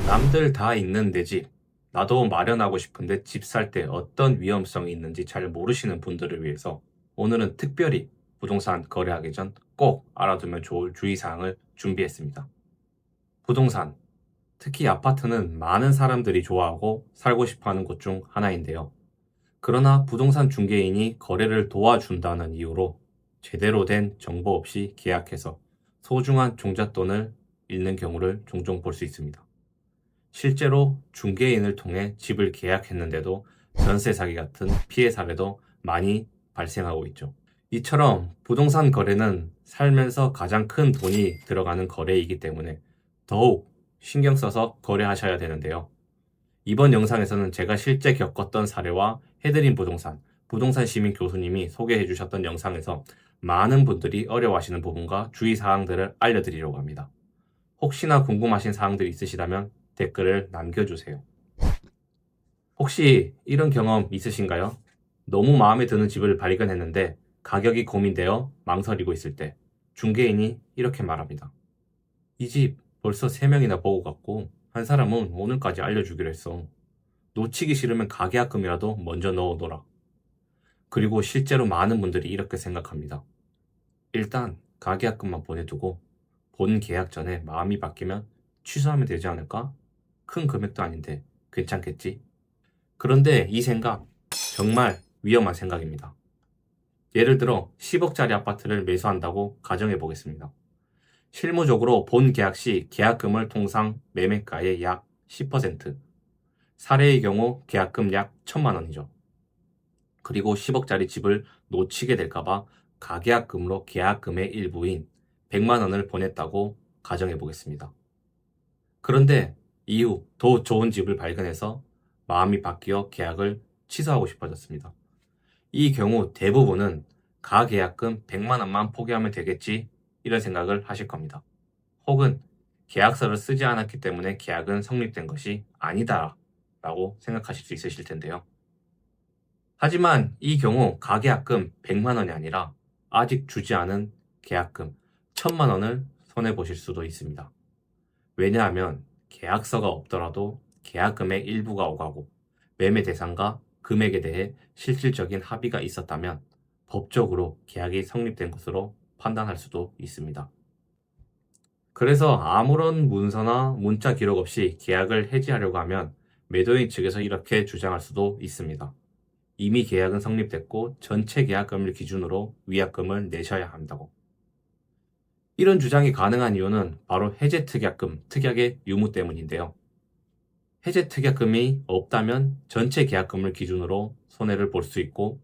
남들 다 있는 내 집, 나도 마련하고 싶은데 집 살 때 어떤 위험성이 있는지 잘 모르시는 분들을 위해서 오늘은 특별히 부동산 거래하기 전 꼭 알아두면 좋을 주의사항을 준비했습니다. 부동산, 특히 아파트는 많은 사람들이 좋아하고 살고 싶어 하는 곳 중 하나인데요. 그러나 부동산 중개인이 거래를 도와준다는 이유로 제대로 된 정보 없이 계약해서 소중한 종잣돈을 잃는 경우를 종종 볼 수 있습니다. 실제로 중개인을 통해 집을 계약했는데도 전세 사기 같은 피해 사례도 많이 발생하고 있죠. 이처럼 부동산 거래는 살면서 가장 큰 돈이 들어가는 거래이기 때문에 더욱 신경 써서 거래하셔야 되는데요. 이번 영상에서는 제가 실제 겪었던 사례와 해드린 부동산 시민 교수님이 소개해 주셨던 영상에서 많은 분들이 어려워하시는 부분과 주의사항들을 알려드리려고 합니다. 혹시나 궁금하신 사항들이 있으시다면 댓글을 남겨주세요. 혹시 이런 경험 있으신가요? 너무 마음에 드는 집을 발견했는데 가격이 고민되어 망설이고 있을 때 중개인이 이렇게 말합니다. 이 집 벌써 3명이나 보고 갔고 한 사람은 오늘까지 알려주기로 했어. 놓치기 싫으면 가계약금이라도 먼저 넣어둬라. 그리고 실제로 많은 분들이 이렇게 생각합니다. 일단 가계약금만 보내두고 본 계약 전에 마음이 바뀌면 취소하면 되지 않을까? 큰 금액도 아닌데 괜찮겠지? 그런데 이 생각 정말 위험한 생각입니다. 예를 들어 10억짜리 아파트를 매수한다고 가정해 보겠습니다. 실무적으로 본 계약 시 계약금을 통상 매매가의 약 10%, 사례의 경우 계약금 약 1,000만 원이죠. 그리고 10억짜리 집을 놓치게 될까봐 가계약금으로 계약금의 일부인 100만 원을 보냈다고 가정해 보겠습니다. 그런데 이후 더 좋은 집을 발견해서 마음이 바뀌어 계약을 취소하고 싶어졌습니다. 이 경우 대부분은 가계약금 100만 원만 포기하면 되겠지 이런 생각을 하실 겁니다. 혹은 계약서를 쓰지 않았기 때문에 계약은 성립된 것이 아니다 라고 생각하실 수 있으실 텐데요. 하지만 이 경우 가계약금 100만 원이 아니라 아직 주지 않은 계약금 1,000만 원을 손해보실 수도 있습니다. 왜냐하면 계약서가 없더라도 계약금의 일부가 오가고 매매 대상과 금액에 대해 실질적인 합의가 있었다면 법적으로 계약이 성립된 것으로 판단할 수도 있습니다. 그래서 아무런 문서나 문자 기록 없이 계약을 해지하려고 하면 매도인 측에서 이렇게 주장할 수도 있습니다. 이미 계약은 성립됐고 전체 계약금을 기준으로 위약금을 내셔야 한다고. 이런 주장이 가능한 이유는 바로 해제 특약금, 특약의 유무 때문인데요. 해제 특약금이 없다면 전체 계약금을 기준으로 손해를 볼 수 있고,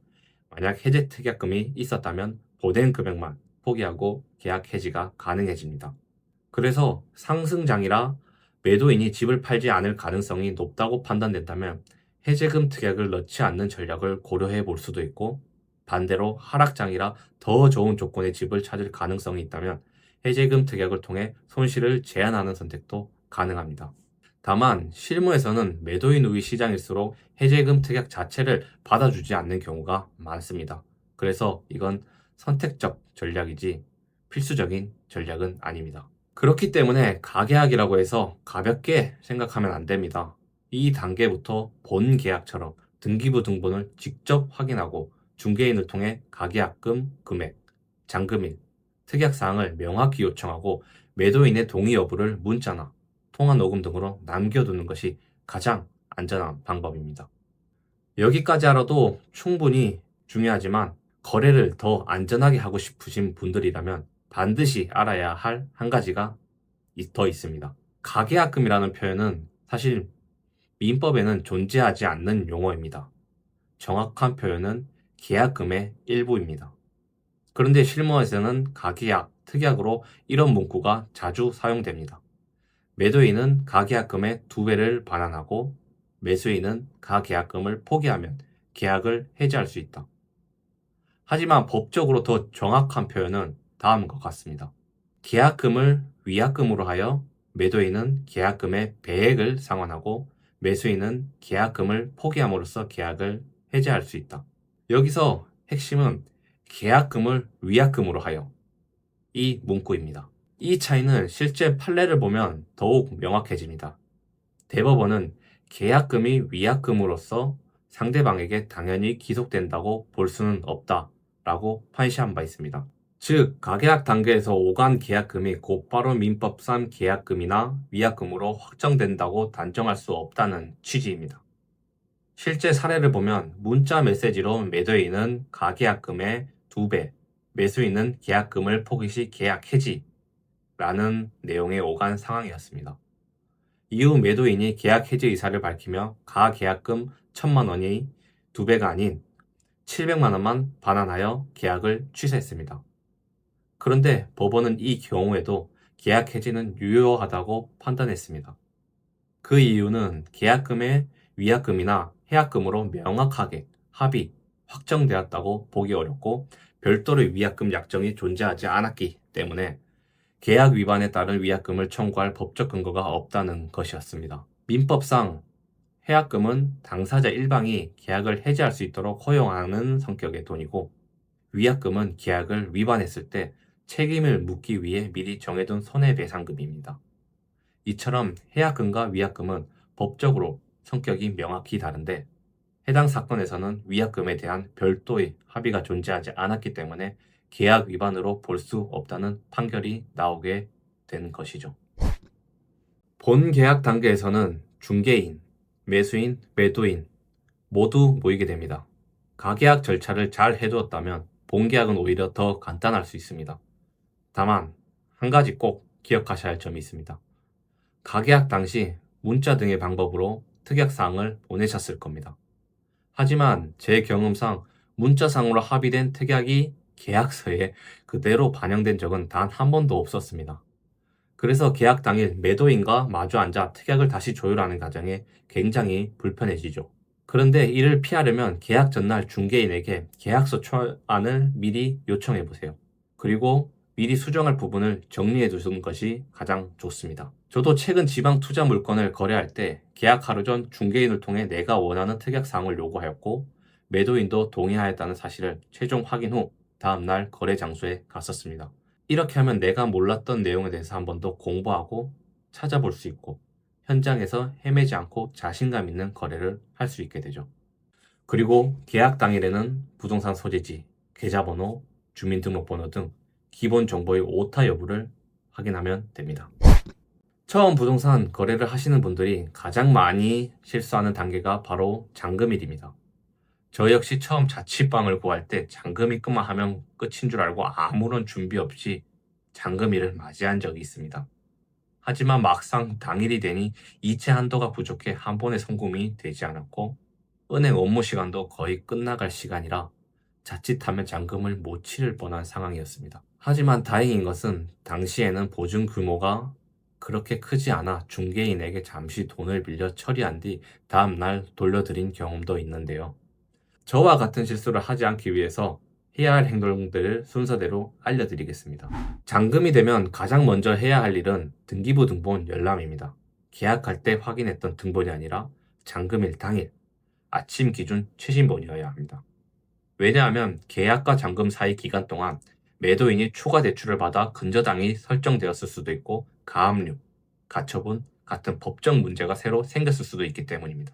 만약 해제 특약금이 있었다면 보낸 금액만 포기하고 계약 해지가 가능해집니다. 그래서 상승장이라 매도인이 집을 팔지 않을 가능성이 높다고 판단된다면 해제금 특약을 넣지 않는 전략을 고려해 볼 수도 있고, 반대로 하락장이라 더 좋은 조건의 집을 찾을 가능성이 있다면 해제금 특약을 통해 손실을 제한하는 선택도 가능합니다. 다만 실무에서는 매도인 우위 시장일수록 해제금 특약 자체를 받아주지 않는 경우가 많습니다. 그래서 이건 선택적 전략이지 필수적인 전략은 아닙니다. 그렇기 때문에 가계약이라고 해서 가볍게 생각하면 안 됩니다. 이 단계부터 본 계약처럼 등기부 등본을 직접 확인하고 중개인을 통해 가계약금 금액, 잔금일, 특약사항을 명확히 요청하고 매도인의 동의 여부를 문자나 통화 녹음 등으로 남겨두는 것이 가장 안전한 방법입니다. 여기까지 알아도 충분히 중요하지만 거래를 더 안전하게 하고 싶으신 분들이라면 반드시 알아야 할 한 가지가 더 있습니다. 가계약금이라는 표현은 사실 민법에는 존재하지 않는 용어입니다. 정확한 표현은 계약금의 일부입니다. 그런데 실무에서는 가계약, 특약으로 이런 문구가 자주 사용됩니다. 매도인은 가계약금의 2배를 반환하고 매수인은 가계약금을 포기하면 계약을 해지할 수 있다. 하지만 법적으로 더 정확한 표현은 다음과 같습니다. 계약금을 위약금으로 하여 매도인은 계약금의 배액을 상환하고 매수인은 계약금을 포기함으로써 계약을 해지할 수 있다. 여기서 핵심은 계약금을 위약금으로 하여 이 문구입니다. 이 차이는 실제 판례를 보면 더욱 명확해집니다. 대법원은 계약금이 위약금으로서 상대방에게 당연히 기속된다고 볼 수는 없다라고 판시한 바 있습니다. 즉, 가계약 단계에서 오간 계약금이 곧바로 민법상 계약금이나 위약금으로 확정된다고 단정할 수 없다는 취지입니다. 실제 사례를 보면 문자 메시지로 매도인은 가계약금의 2배, 매수인은 계약금을 포기 시 계약 해지라는 내용의 오간 상황이었습니다. 이후 매도인이 계약 해지 의사를 밝히며 가계약금 1,000만 원이 2배가 아닌 700만 원만 반환하여 계약을 취소했습니다. 그런데 법원은 이 경우에도 계약 해지는 유효하다고 판단했습니다. 그 이유는 계약금의 위약금이나 해약금으로 명확하게 합의, 확정되었다고 보기 어렵고 별도로 위약금 약정이 존재하지 않았기 때문에 계약 위반에 따른 위약금을 청구할 법적 근거가 없다는 것이었습니다. 민법상 해약금은 당사자 일방이 계약을 해지할 수 있도록 허용하는 성격의 돈이고, 위약금은 계약을 위반했을 때 책임을 묻기 위해 미리 정해둔 손해배상금입니다. 이처럼 해약금과 위약금은 법적으로 성격이 명확히 다른데, 해당 사건에서는 위약금에 대한 별도의 합의가 존재하지 않았기 때문에 계약 위반으로 볼 수 없다는 판결이 나오게 된 것이죠. 본 계약 단계에서는 중개인, 매수인, 매도인 모두 모이게 됩니다. 가계약 절차를 잘 해두었다면 본 계약은 오히려 더 간단할 수 있습니다. 다만 한 가지 꼭 기억하셔야 할 점이 있습니다. 가계약 당시 문자 등의 방법으로 특약사항을 보내셨을 겁니다. 하지만 제 경험상 문자상으로 합의된 특약이 계약서에 그대로 반영된 적은 단 한 번도 없었습니다. 그래서 계약 당일 매도인과 마주 앉아 특약을 다시 조율하는 과정에 굉장히 불편해지죠. 그런데 이를 피하려면 계약 전날 중개인에게 계약서 초안을 미리 요청해 보세요. 그리고 미리 수정할 부분을 정리해 두는 것이 가장 좋습니다. 저도 최근 지방 투자 물건을 거래할 때 계약 하루 전 중개인을 통해 내가 원하는 특약 사항을 요구하였고, 매도인도 동의하였다는 사실을 최종 확인 후 다음날 거래 장소에 갔었습니다. 이렇게 하면 내가 몰랐던 내용에 대해서 한 번 더 공부하고 찾아볼 수 있고, 현장에서 헤매지 않고 자신감 있는 거래를 할 수 있게 되죠. 그리고 계약 당일에는 부동산 소재지, 계좌번호, 주민등록번호 등 기본 정보의 오타 여부를 확인하면 됩니다. 처음 부동산 거래를 하시는 분들이 가장 많이 실수하는 단계가 바로 잔금일입니다. 저 역시 처음 자취방을 구할 때 잔금일만 하면 끝인 줄 알고 아무런 준비 없이 잔금일을 맞이한 적이 있습니다. 하지만 막상 당일이 되니 이체 한도가 부족해 한 번에 송금이 되지 않았고, 은행 업무 시간도 거의 끝나갈 시간이라 자칫하면 잔금을 못 치를 뻔한 상황이었습니다. 하지만 다행인 것은 당시에는 보증 규모가 그렇게 크지 않아 중개인에게 잠시 돈을 빌려 처리한 뒤 다음날 돌려드린 경험도 있는데요. 저와 같은 실수를 하지 않기 위해서 해야 할 행동들을 순서대로 알려드리겠습니다. 잔금이 되면 가장 먼저 해야 할 일은 등기부 등본 열람입니다. 계약할 때 확인했던 등본이 아니라 잔금일 당일 아침 기준 최신본이어야 합니다. 왜냐하면 계약과 잔금 사이 기간 동안 매도인이 추가 대출을 받아 근저당이 설정되었을 수도 있고, 가압류, 가처분 같은 법적 문제가 새로 생겼을 수도 있기 때문입니다.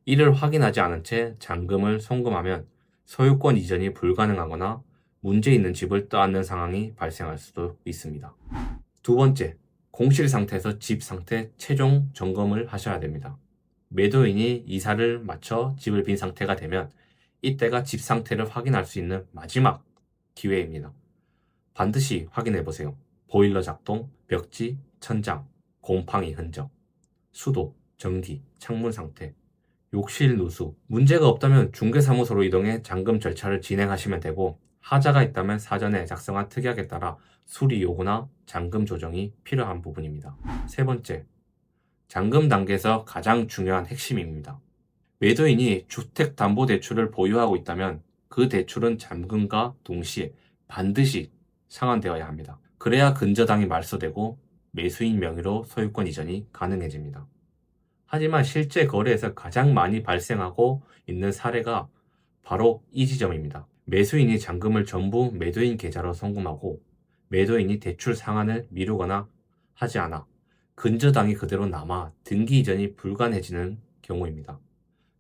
이를 확인하지 않은 채 잔금을 송금하면 소유권 이전이 불가능하거나 문제 있는 집을 떠안는 상황이 발생할 수도 있습니다. 두 번째, 공실 상태에서 집 상태 최종 점검을 하셔야 됩니다. 매도인이 이사를 마쳐 집을 빈 상태가 되면 이때가 집 상태를 확인할 수 있는 마지막 기회입니다. 반드시 확인해 보세요. 보일러 작동, 벽지, 천장, 곰팡이 흔적, 수도, 전기, 창문 상태, 욕실 누수. 문제가 없다면 중개사무소로 이동해 잔금 절차를 진행하시면 되고, 하자가 있다면 사전에 작성한 특약에 따라 수리 요구나 잔금 조정이 필요한 부분입니다. 세 번째, 잔금 단계에서 가장 중요한 핵심입니다. 매도인이 주택담보대출을 보유하고 있다면 그 대출은 잔금과 동시에 반드시 상환되어야 합니다. 그래야 근저당이 말소되고 매수인 명의로 소유권 이전이 가능해집니다. 하지만 실제 거래에서 가장 많이 발생하고 있는 사례가 바로 이 지점입니다. 매수인이 잔금을 전부 매도인 계좌로 송금하고 매도인이 대출 상환을 미루거나 하지 않아 근저당이 그대로 남아 등기 이전이 불가능해지는 경우입니다.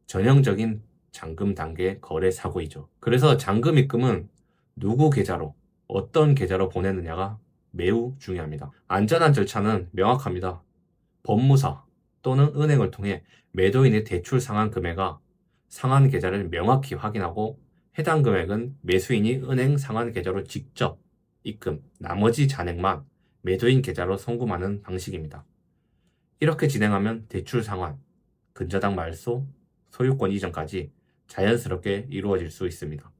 전형적인 잔금 단계 거래 사고이죠. 그래서 잔금 입금은 누구 계좌로, 어떤 계좌로 보내느냐가 매우 중요합니다. 안전한 절차는 명확합니다. 법무사 또는 은행을 통해 매도인의 대출 상환 금액과 상환 계좌를 명확히 확인하고 해당 금액은 매수인이 은행 상환 계좌로 직접 입금, 나머지 잔액만 매도인 계좌로 송금하는 방식입니다. 이렇게 진행하면 대출 상환, 근저당 말소, 소유권 이전까지 자연스럽게 이루어질 수 있습니다.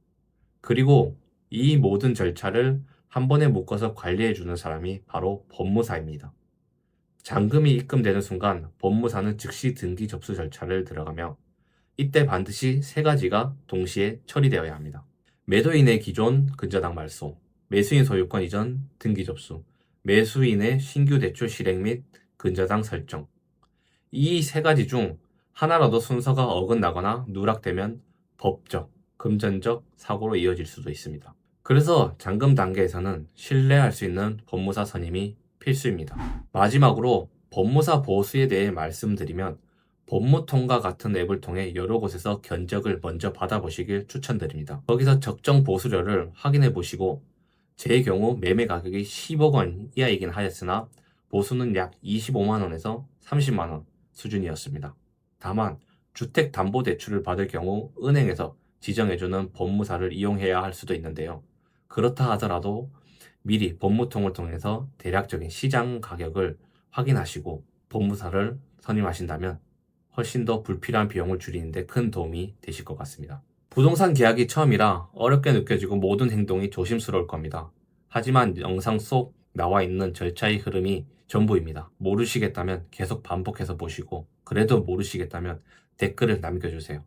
그리고 이 모든 절차를 한 번에 묶어서 관리해주는 사람이 바로 법무사입니다. 잔금이 입금되는 순간 법무사는 즉시 등기 접수 절차를 들어가며 이때 반드시 세 가지가 동시에 처리되어야 합니다. 매도인의 기존 근저당 말소, 매수인 소유권 이전 등기 접수, 매수인의 신규 대출 실행 및 근저당 설정. 이 세 가지 중 하나라도 순서가 어긋나거나 누락되면 법적, 금전적 사고로 이어질 수도 있습니다. 그래서 잔금 단계에서는 신뢰할 수 있는 법무사 선임이 필수입니다. 마지막으로 법무사 보수에 대해 말씀드리면 법무통과 같은 앱을 통해 여러 곳에서 견적을 먼저 받아보시길 추천드립니다. 거기서 적정 보수료를 확인해 보시고 제 경우 매매 가격이 10억 원 이하이긴 하였으나 보수는 약 25만 원에서 30만 원 수준이었습니다. 다만 주택담보대출을 받을 경우 은행에서 지정해주는 법무사를 이용해야 할 수도 있는데요. 그렇다 하더라도 미리 법무통을 통해서 대략적인 시장 가격을 확인하시고 법무사를 선임하신다면 훨씬 더 불필요한 비용을 줄이는 데 큰 도움이 되실 것 같습니다. 부동산 계약이 처음이라 어렵게 느껴지고 모든 행동이 조심스러울 겁니다. 하지만 영상 속 나와 있는 절차의 흐름이 전부입니다. 모르시겠다면 계속 반복해서 보시고 그래도 모르시겠다면 댓글을 남겨주세요.